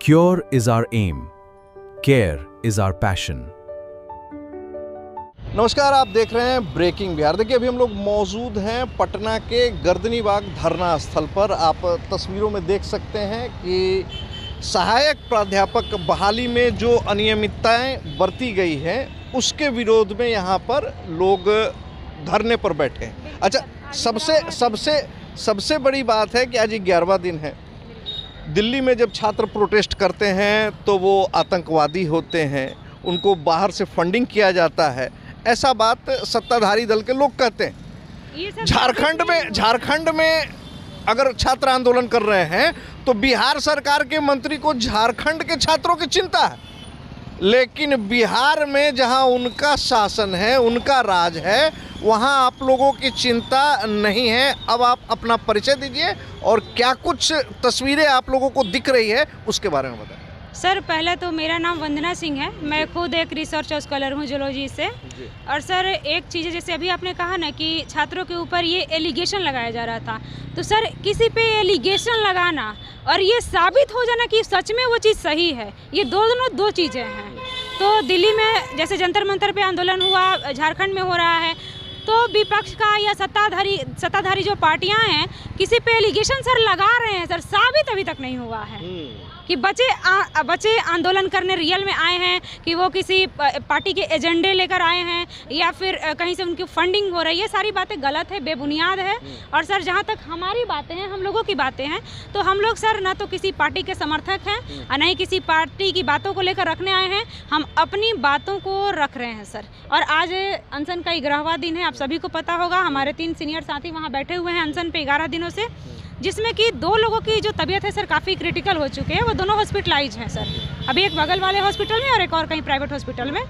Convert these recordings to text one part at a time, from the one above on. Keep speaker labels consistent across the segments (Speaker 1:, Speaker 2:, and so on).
Speaker 1: Cure is our aim. Care is our passion.
Speaker 2: नमस्कार, आप देख रहे हैं ब्रेकिंग बिहार। देखिए, अभी हम लोग मौजूद हैं पटना के गर्दनी बाग धरना स्थल पर। आप तस्वीरों में देख सकते हैं कि सहायक प्राध्यापक बहाली में जो अनियमितताएं बरती गई हैं उसके विरोध में यहाँ पर लोग धरने पर बैठे हैं। अच्छा, सबसे बड़ी बात है कि आज 11वां दिन है। दिल्ली में जब छात्र प्रोटेस्ट करते हैं तो वो आतंकवादी होते हैं, उनको बाहर से फंडिंग किया जाता है, ऐसा बात सत्ताधारी दल के लोग कहते हैं। झारखंड में अगर छात्र आंदोलन कर रहे हैं तो बिहार सरकार के मंत्री को झारखंड के छात्रों की चिंता है, लेकिन बिहार में जहां उनका शासन है, उनका राज है, वहां आप लोगों की चिंता नहीं है। अब आप अपना परिचय दीजिए और क्या कुछ तस्वीरें आप लोगों को दिख रही है उसके बारे में बताएं।
Speaker 3: सर, पहले तो मेरा नाम वंदना सिंह है। मैं खुद एक रिसर्च स्कॉलर हूँ जूलॉजी से। और सर, एक चीज़ जैसे अभी आपने कहा ना कि छात्रों के ऊपर ये एलिगेशन लगाया जा रहा था, तो सर किसी पे एलिगेशन लगाना और ये साबित हो जाना कि सच में वो चीज़ सही है, ये दोनों दो चीज़ें हैं। तो दिल्ली में जैसे जंतर मंतर पे आंदोलन हुआ, झारखंड में हो रहा है, तो विपक्ष का या सत्ताधारी जो पार्टियां हैं किसी पे एलिगेशन सर लगा रहे हैं, सर साबित अभी तक नहीं हुआ है कि बच्चे आंदोलन करने रियल में आए हैं, कि वो किसी पार्टी के एजेंडे लेकर आए हैं या फिर कहीं से उनकी फंडिंग हो रही है। ये सारी बातें गलत है, बेबुनियाद है। और सर, जहाँ तक हमारी बातें हैं, हम लोगों की बातें हैं, तो हम लोग सर ना तो किसी पार्टी के समर्थक हैं और न ही किसी पार्टी की बातों को लेकर रखने आए हैं। हम अपनी बातों को रख रहे हैं सर। और आज अनशन का 11वां दिन है, आप सभी को पता होगा। हमारे 3 सीनियर साथी वहाँ बैठे हुए हैं अनशन पे 11 दिनों से, जिसमें कि 2 लोगों की जो तबीयत है सर काफ़ी क्रिटिकल हो चुके हैं। वो दोनों हॉस्पिटलाइज हैं सर, अभी एक बगल वाले हॉस्पिटल में और एक और कहीं प्राइवेट हॉस्पिटल में,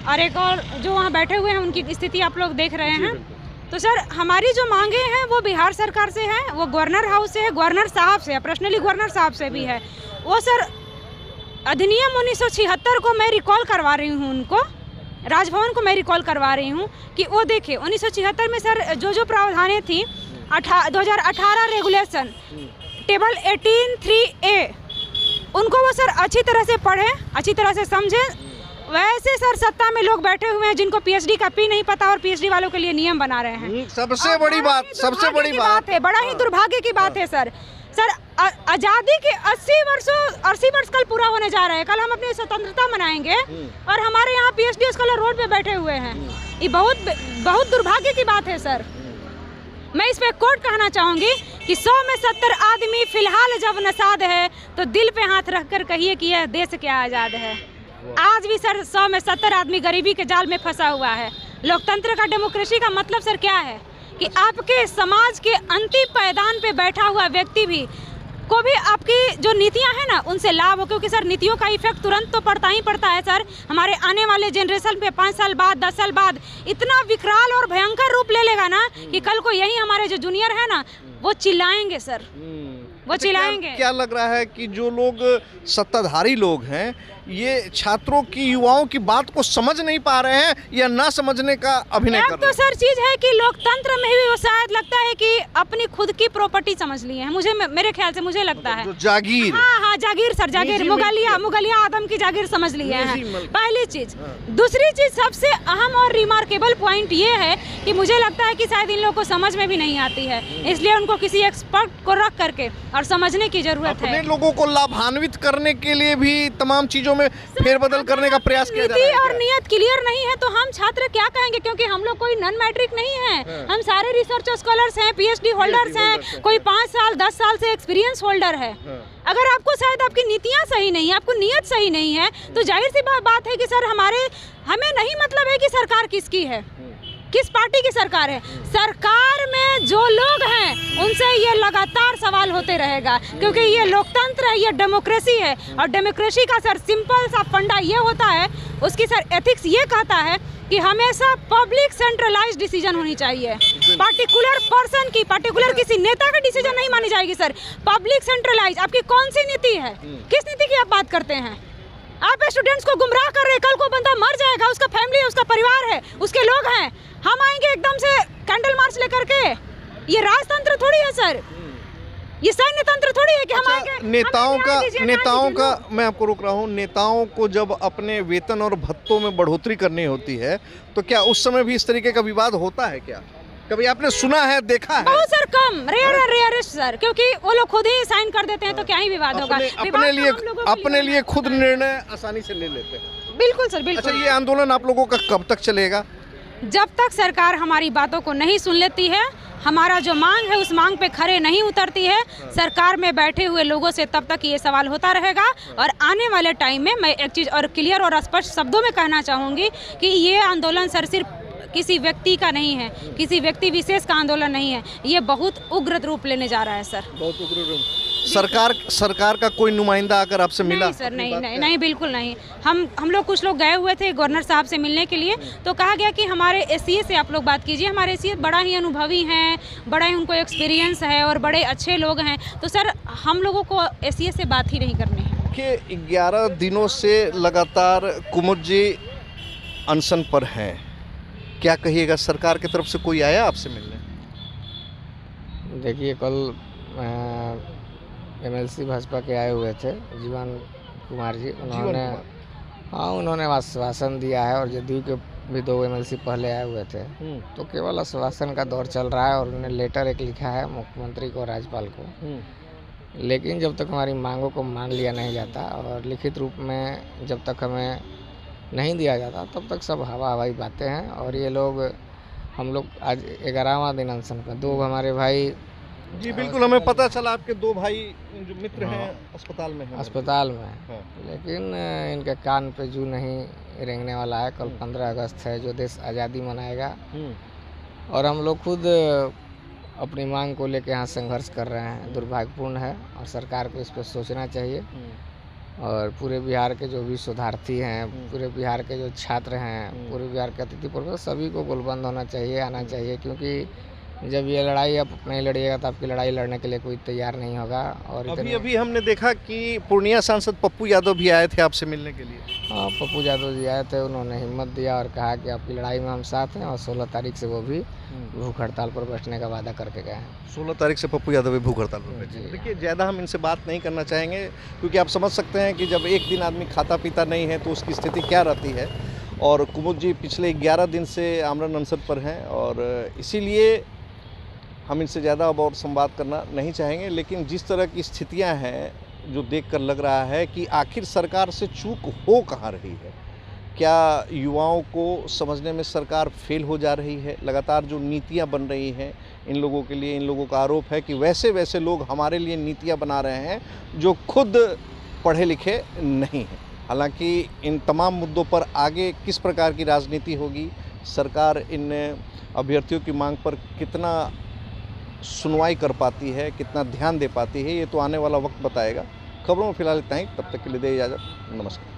Speaker 3: और एक और जो वहाँ बैठे हुए हैं उनकी स्थिति आप लोग देख रहे हैं। तो सर, हमारी जो मांगे हैं वो बिहार सरकार से है, वो गवर्नर हाउस से है, गवर्नर साहब से है, पर्सनली गवर्नर साहब से भी है। वो सर अधिनियम 1976 को मैं रिकॉल करवा रही हूँ, उनको राजभवन को मैं रिकॉल करवा रही हूँ कि वो देखिए 1976 में सर जो प्रावधानें थी 2018 रेगुलेशन टेबल 18(3)A, उनको वो सर अच्छी तरह से पढ़ें, अच्छी तरह से समझें। वैसे सर सत्ता में लोग बैठे हुए हैं जिनको पीएचडी का पी नहीं पता और पीएचडी वालों के लिए नियम बना रहे हैं।
Speaker 2: सबसे बड़ी बात
Speaker 3: है, बड़ा ही दुर्भाग्य की बात है सर। आज़ादी के 80 वर्ष कल पूरा होने जा रहे हैं। कल हम अपनी स्वतंत्रता मनाएंगे और हमारे यहाँ पीएचडी स्कॉलर रोड पे बैठे हुए हैं। ये बहुत दुर्भाग्य की बात है सर। मैं इस पे कोट कहना चाहूँगी कि 100 में 70 आदमी फिलहाल जब नसाद है तो दिल पे हाथ रखकर कहिए कि यह देश क्या आज़ाद है। आज भी सर 100 में 70 आदमी गरीबी के जाल में फंसा हुआ है। लोकतंत्र का, डेमोक्रेसी का मतलब सर क्या है कि आपके समाज के अंतिम पायदान पे बैठा हुआ व्यक्ति भी को भी आपकी जो नीतियां हैं ना उनसे लाभ हो, क्योंकि सर नीतियों का इफेक्ट तुरंत तो पड़ता ही पड़ता है सर। हमारे आने वाले जनरेशन पे 5 साल बाद, 10 साल बाद इतना विकराल और भयंकर रूप ले लेगा ना कि कल को यही हमारे जो जूनियर है ना वो चिल्लाएंगे सर, वो चिल्लाएंगे।
Speaker 2: क्या लग रहा है कि जो लोग सत्ताधारी लोग हैं ये छात्रों की, युवाओं की बात को समझ नहीं पा रहे हैं या ना समझने का अभिनय कर रहे हैं?
Speaker 3: तो सर चीज है कि लोकतंत्र में भी वो शायद लगता है कि अपनी खुद की प्रॉपर्टी समझ लिए हैं। मेरे ख्याल से मुझे लगता है
Speaker 2: जागीर,
Speaker 3: हाँ जागीर सर, जागीर मुगलिया आदम की जागीर समझ लिए हैं, पहली चीज। दूसरी चीज, सबसे अहम और रिमार्केबल पॉइंट ये है कि मुझे लगता है कि शायद इन लोगों को समझ में भी नहीं आती है, इसलिए उनको किसी एक्सपर्ट को रख करके और समझने की जरूरत है।
Speaker 2: अपने लोगों को लाभान्वित करने के लिए भी तमाम चीजों में फेरबदल करने का प्रयास किया जा रहा है।
Speaker 3: और नियत क्लियर नहीं है तो हम छात्र क्या कहेंगे, क्योंकि हम लोग कोई नॉन मैट्रिक नहीं है। हम सारे रिसर्च स्कॉलर्स हैं, पीएचडी होल्डर्स हैं, कोई 5 साल 10 साल से एक्सपीरियंस होल्डर है। अगर आपको शायद आपकी नीतियां सही नहीं है, आपको नियत सही नहीं है, तो जाहिर सी बात है कि सर हमें नहीं मतलब है कि सरकार किसकी है, किस पार्टी की सरकार है। सरकार में जो लोग हैं उनसे ये लगातार सवाल होते रहेगा, क्योंकि ये लोकतंत्र है, ये डेमोक्रेसी है। और डेमोक्रेसी का सर सिंपल सा फंडा ये होता है, उसकी सर एथिक्स ये कहता है कि हमेशा पब्लिक सेंट्रलाइज्ड डिसीजन होनी चाहिए। पार्टिकुलर पर्सन की, पार्टिकुलर किसी नेता का डिसीजन नहीं मानी जाएगी सर। पब्लिक सेंट्रलाइज, आपकी कौन सी नीति है, किस नीति की आप बात करते हैं? आप स्टूडेंट्स को गुमराह कर रहे हैं। कल को बंदा मर जाएगा, उसका फैमिली है, उसका परिवार है, उसके लोग हैं, हम आएंगे एकदम से कैंडल मार्च लेकर के। ये राजतंत्र थोड़ी है सर। ये सैन्य तंत्र थोड़ी है कि हम आएंगे
Speaker 2: नेताओं का मैं आपको रोक रहा हूँ। नेताओं को जब अपने वेतन और भत्तों में बढ़ोतरी करनी होती है तो क्या उस समय भी इस तरीके का विवाद होता है क्या? कभी आपने सुना है, देखा है?
Speaker 3: बहुत सर, कम, रेयरेस्ट सर, क्योंकि वो लोग खुद ही साइन कर देते हैं तो क्या ही विवाद होगा।
Speaker 2: अपने लिए खुद निर्णय आसानी से ले लेते हैं।
Speaker 3: बिल्कुल सर, बिल्कुल।
Speaker 2: अच्छा, ये आंदोलन आप लोगों का कब तक चलेगा?
Speaker 3: जब तक सरकार हमारी बातों को नहीं सुन लेती है, हमारा जो मांग है उस मांग पे खरे नहीं उतरती है सरकार में बैठे हुए लोगों से, तब तक ये सवाल होता रहेगा। और आने वाले टाइम में मैं एक चीज़ और क्लियर और स्पष्ट शब्दों में कहना चाहूँगी कि ये आंदोलन सर सिर्फ किसी व्यक्ति का नहीं है, किसी व्यक्ति विशेष का आंदोलन नहीं है, ये बहुत उग्र रूप लेने जा रहा है सर।
Speaker 2: बहुत उग्र रूप। सरकार का कोई नुमाइंदा आकर आपसे मिला?
Speaker 3: नहीं सर, नहीं, बिल्कुल नहीं। हम लोग कुछ लोग गए हुए थे गवर्नर साहब से मिलने के लिए, तो कहा गया कि हमारे एससीए से आप लोग बात कीजिए, हमारे एससीए बड़ा ही अनुभवी हैं, बड़ा ही उनको एक्सपीरियंस है और बड़े अच्छे लोग हैं। तो सर हम लोगों को एससीए से बात ही नहीं करनी है।
Speaker 2: कि 11 दिनों से लगातार कुमुद जी अनशन पर हैं, क्या कहिएगा? सरकार की तरफ से कोई आया आपसे मिलने?
Speaker 4: देखिए, कल एमएलसी भाजपा के आए हुए थे जीवन कुमार जी, उन्होंने आश्वासन दिया है और जदयू के भी 2 एमएलसी पहले आए हुए थे, तो केवल आश्वासन का दौर चल रहा है और उन्होंने लेटर एक लिखा है मुख्यमंत्री को, राज्यपाल को। लेकिन जब तक हमारी मांगों को मान लिया नहीं जाता और लिखित रूप में जब तक हमें नहीं दिया जाता, तब तक सब हवाई बातें हैं। और ये लोग, हम लोग आज 11वां दिन अनशन पर, 2 हमारे भाई
Speaker 2: जी बिल्कुल, हमें पता चला आपके 2 भाई जो मित्र हैं अस्पताल में हैं।
Speaker 4: लेकिन इनके कान पे जू नहीं रेंगने वाला है। कल 15 अगस्त है जो देश आज़ादी मनाएगा और हम लोग खुद अपनी मांग को लेकर यहाँ संघर्ष कर रहे हैं। दुर्भाग्यपूर्ण है और सरकार को इस पर सोचना चाहिए। और पूरे बिहार के जो भी शोधार्थी हैं, पूरे बिहार के जो छात्र हैं, पूरे बिहार के अतिथि प्रोफेसर, सभी को गोलबंद होना चाहिए, आना चाहिए, क्योंकि जब ये लड़ाई आप नहीं लड़िएगा तो आपकी लड़ाई लड़ने के लिए कोई तैयार नहीं होगा। और
Speaker 2: अभी हमने देखा कि पूर्णिया सांसद पप्पू यादव भी आए थे आपसे मिलने के लिए।
Speaker 4: हाँ, पप्पू यादव जी आए थे, उन्होंने हिम्मत दिया और कहा कि आपकी लड़ाई में हम साथ हैं और 16 तारीख से वो भी भूख हड़ताल पर बैठने का वादा करके गए हैं।
Speaker 2: 16 तारीख से पप्पू यादव भी भूख हड़ताल पर बैठे। देखिए, ज़्यादा हम इनसे बात नहीं करना चाहेंगे क्योंकि आप समझ सकते हैं कि जब एक दिन आदमी खाता पीता नहीं है तो उसकी स्थिति क्या रहती है। और कुमुद जी पिछले 11 दिन से आमरण अनशन पर हैं और इसीलिए हम इनसे ज़्यादा अब और संवाद करना नहीं चाहेंगे। लेकिन जिस तरह की स्थितियां हैं, जो देखकर लग रहा है कि आखिर सरकार से चूक हो कहाँ रही है। क्या युवाओं को समझने में सरकार फेल हो जा रही है? लगातार जो नीतियां बन रही हैं इन लोगों के लिए, इन लोगों का आरोप है कि वैसे लोग हमारे लिए नीतियां बना रहे हैं जो खुद पढ़े लिखे नहीं हैं। हालांकि इन तमाम मुद्दों पर आगे किस प्रकार की राजनीति होगी, सरकार इन अभ्यर्थियों की मांग पर कितना सुनवाई कर पाती है, कितना ध्यान दे पाती है, ये तो आने वाला वक्त बताएगा। खबरों में फिलहाल इतना ही, तब तक के लिए दे इजाज़त, नमस्कार।